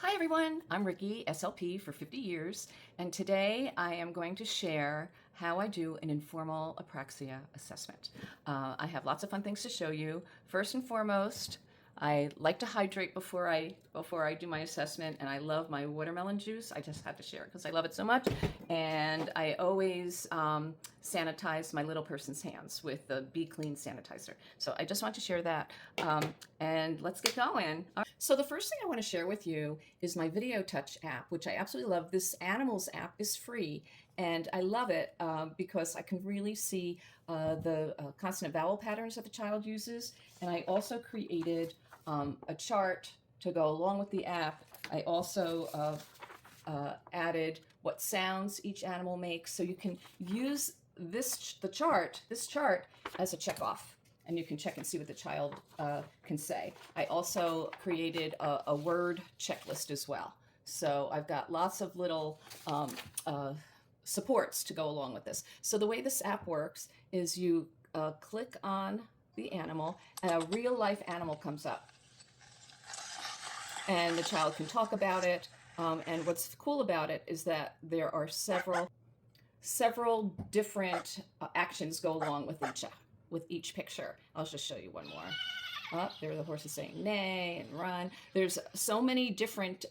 Hi everyone, I'm Ricky, SLP for 50 years, and today I am going to share how I do an informal apraxia assessment. I have lots of fun things to show you. First and foremost, I like to hydrate before I do my assessment, and I love my watermelon juice. I just have to share it because I love it so much. And I always sanitize my little person's hands with the Be Clean sanitizer. So I just want to share that. And let's get going. So the first thing I want to share with you is my Video Touch app, which I absolutely love. This Animals app is free, and I love it because I can really see the consonant vowel patterns that the child uses. And I also created a chart to go along with the app. I also added what sounds each animal makes, so you can use this chart as a checkoff, and you can check and see what the child can say. I also created a word checklist as well. So I've got lots of little supports to go along with this. So the way this app works is you click on the animal and a real life animal comes up. And the child can talk about it. And what's cool about it is that there are several different actions go along with each picture. I'll just show you one more. There the horse is saying neigh and run. There's so many different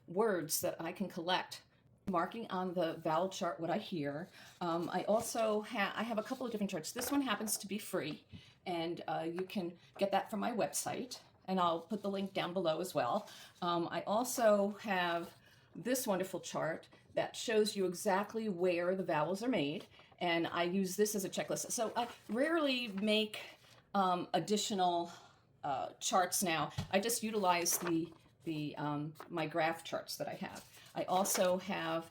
words that I can collect, marking on the vowel chart what I hear. I also have a couple of different charts. This one happens to be free, and you can get that from my website, and I'll put the link down below as well. I also have this wonderful chart that shows you exactly where the vowels are made, and I use this as a checklist. So I rarely make additional charts now. I just utilize my graph charts that I have. I also have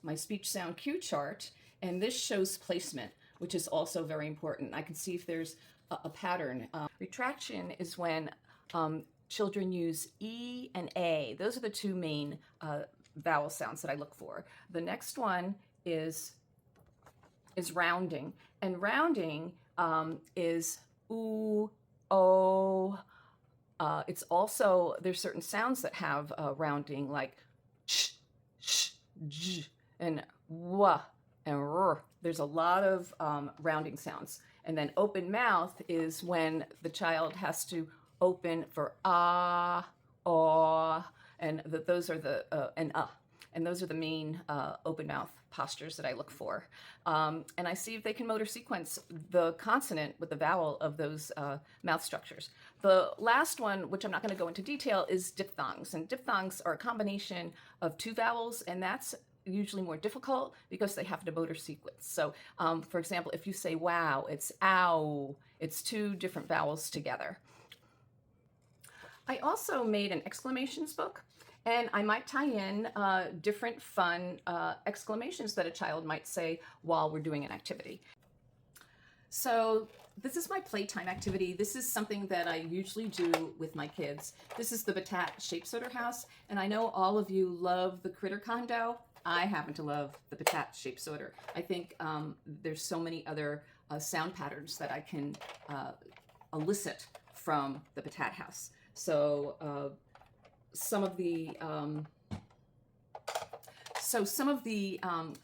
my speech sound cue chart, and this shows placement, which is also very important. I can see if there's a pattern. Retraction is when children use E and A. Those are the two main vowel sounds that I look for. The next one is rounding, and rounding is oo, o. It's also, there's certain sounds that have rounding, like sh, sh, j, and wa, and r. There's a lot of rounding sounds. And then open mouth is when the child has to open for ah, aw, and those are the and those are the main open mouth postures that I look for. And I see if they can motor sequence the consonant with the vowel of those mouth structures. The last one, which I'm not going to go into detail, is diphthongs. And diphthongs are a combination of two vowels, and that's usually more difficult because they have to motor sequence. So for example, if you say wow, it's ow. It's two different vowels together. I also made an exclamations book, and I might tie in different fun exclamations that a child might say while we're doing an activity. So this is my playtime activity. This is something that I usually do with my kids. This is the BATTAT Shape Sorter house, and I know all of you love the critter condo. I happen to love the BATTAT Shape Sorter. I think there's so many other sound patterns that I can elicit from the BATTAT house. So some of the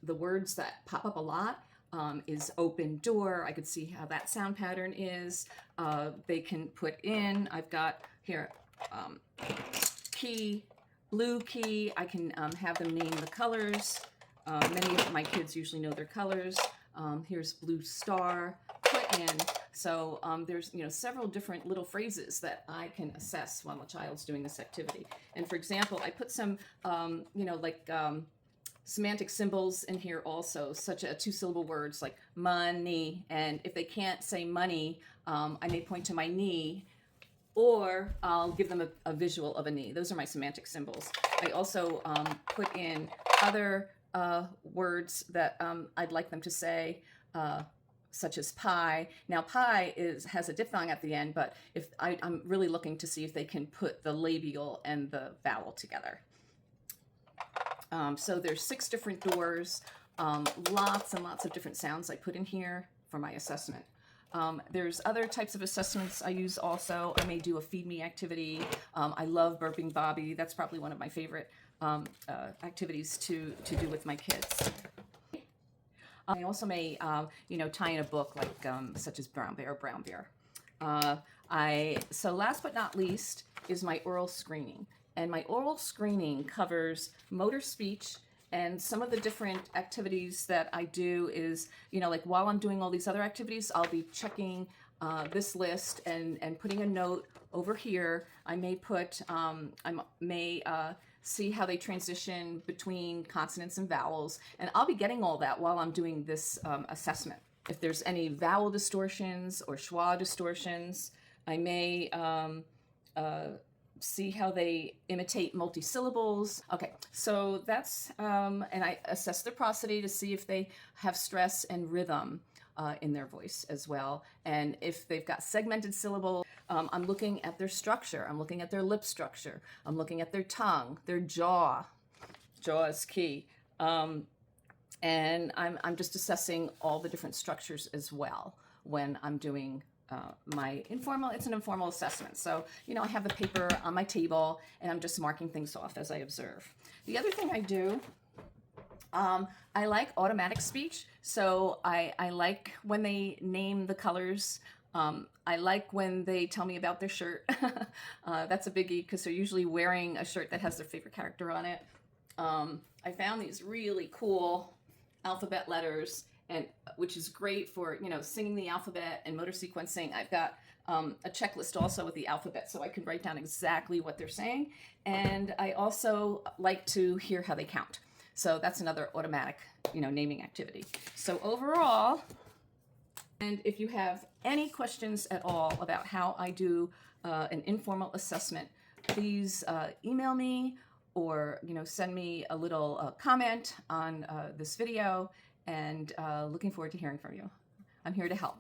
words that pop up a lot is open door. I could see how that sound pattern is. They can put in, I've got here key, blue key. I can have them name the colors. Many of my kids usually know their colors. Here's blue star, put in. So there's several different little phrases that I can assess while a child's doing this activity. And for example, I put some semantic symbols in here also, such as two-syllable words like money. And if they can't say money, I may point to my knee, or I'll give them a visual of a knee. Those are my semantic symbols. I also put in other words that I'd like them to say, such as pie. Now pie has a diphthong at the end, but if I'm really looking to see if they can put the labial and the vowel together. So there's 6 different doors, lots and lots of different sounds I put in here for my assessment. There's other types of assessments I use also. I may do a feed me activity. I love burping Bobby. That's probably one of my favorite activities to do with my kids. I also may, tie in a book like such as Brown Bear, Brown Bear. So last but not least is my oral screening. And my oral screening covers motor speech, and some of the different activities that I do is, like while I'm doing all these other activities, I'll be checking this list and putting a note over here. I may put, see how they transition between consonants and vowels, and I'll be getting all that while I'm doing this assessment. If there's any vowel distortions or schwa distortions, I may see how they imitate multisyllables. Okay, so that's, and I assess their prosody to see if they have stress and rhythm in their voice as well. And if they've got segmented syllables, I'm looking at their structure. I'm looking at their lip structure. I'm looking at their tongue, their jaw. Jaw is key. And I'm just assessing all the different structures as well when I'm doing my informal. It's an informal assessment. So, I have the paper on my table and I'm just marking things off as I observe. The other thing I do, I like automatic speech. So I like when they name the colors. I like when they tell me about their shirt. That's a biggie because they're usually wearing a shirt that has their favorite character on it. I found these really cool alphabet letters, and which is great for singing the alphabet and motor sequencing. I've got a checklist also with the alphabet, so I can write down exactly what they're saying. And I also like to hear how they count. So that's another automatic, naming activity. So overall, and if you have any questions at all about how I do an informal assessment, please email me or send me a little comment on this video, and looking forward to hearing from you. I'm here to help.